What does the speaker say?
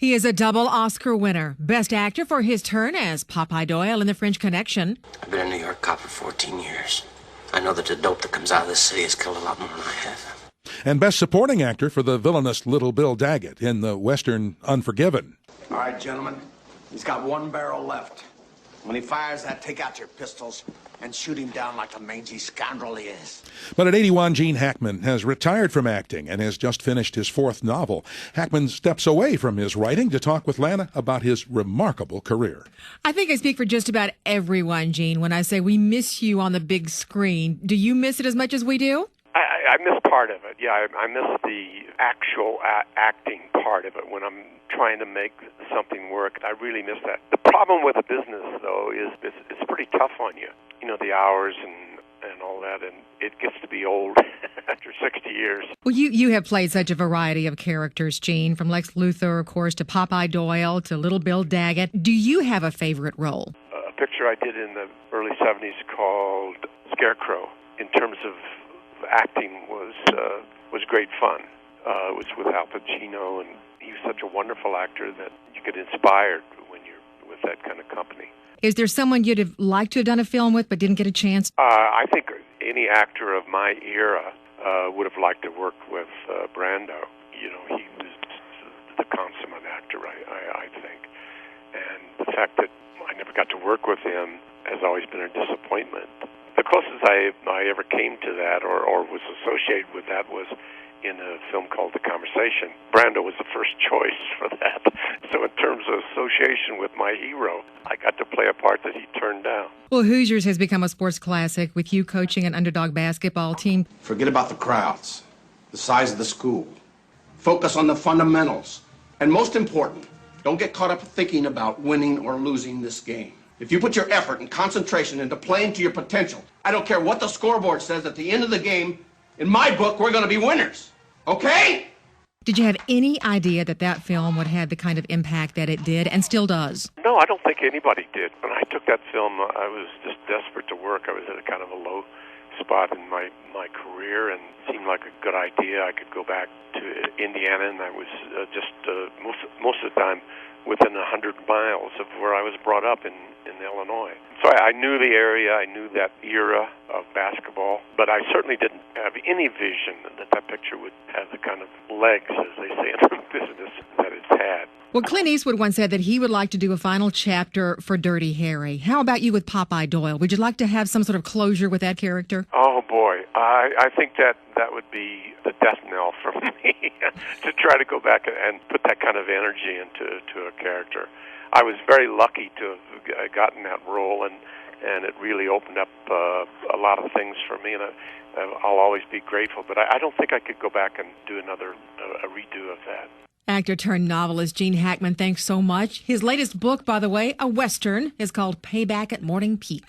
He is a double Oscar winner. Best actor for his turn as Popeye Doyle in The French Connection. I've been a New York cop for 14 years. I know that the dope that comes out of this city has killed a lot more than I have. And Best Supporting Actor for the villainous Little Bill Daggett in the Western Unforgiven. All right, gentlemen, he's got one barrel left. When he fires that, take out your pistols and shoot him down like the mangy scoundrel he is. But at 81, Gene Hackman has retired from acting and has just finished his fourth novel. Hackman steps away from his writing to talk with Lana about his remarkable career. I think I speak for just about everyone, Gene, when I say we miss you on the big screen. Do you miss it as much as we do? I miss part of it. Yeah, I miss the actual acting part of it when I'm trying to make something work. I really miss that. The problem with the business, though, is it's pretty tough on you. You know, the hours and all that, and it gets to be old after 60 years. Well, you have played such a variety of characters, Gene, from Lex Luthor, of course, to Popeye Doyle, to Little Bill Daggett. Do you have a favorite role? A picture I did in the early 70s called Scarecrow, in terms of acting was great fun. It was with Al Pacino, and he was such a wonderful actor that you get inspired when you're with that kind of company. Is there someone you'd have liked to have done a film with but didn't get a chance? I think any actor of my era would have liked to work with Brando. You know, he was the consummate actor, I think. And the fact that I never got to work with him has always been a disappointment. The closest I ever came to that or was associated with that was in a film called The Conversation. Brando was the first choice for that. So in terms of association with my hero, I got to play a part that he turned down. Well, Hoosiers has become a sports classic with you coaching an underdog basketball team. Forget about the crowds, the size of the school. Focus on the fundamentals. And most important, don't get caught up thinking about winning or losing this game. If you put your effort and concentration into playing to your potential, I don't care what the scoreboard says at the end of the game, in my book, we're going to be winners. Okay? Did you have any idea that film would have the kind of impact that it did and still does? No, I don't think anybody did. When I took that film, I was just desperate to work. I was at a kind of a low spot in my career, and it seemed like a good idea. I could go back to Indiana, and I was most of the time within 100 miles of where I was brought up in Illinois. So I knew the area, I knew that era of basketball, but I certainly didn't have any vision that picture would have the kind of legs, as they say in the business, that it's had. Well, Clint Eastwood once said that he would like to do a final chapter for Dirty Harry. How about you with Popeye Doyle? Would you like to have some sort of closure with that character? Oh, boy. I think that would be the death knell for me, to try to go back and put that kind of energy into a character. I was very lucky to have gotten that role, and it really opened up a lot of things for me, and I'll always be grateful. But I don't think I could go back and do a redo of that. Actor turned novelist Gene Hackman, thanks so much. His latest book, by the way, a Western, is called Payback at Morning Peak.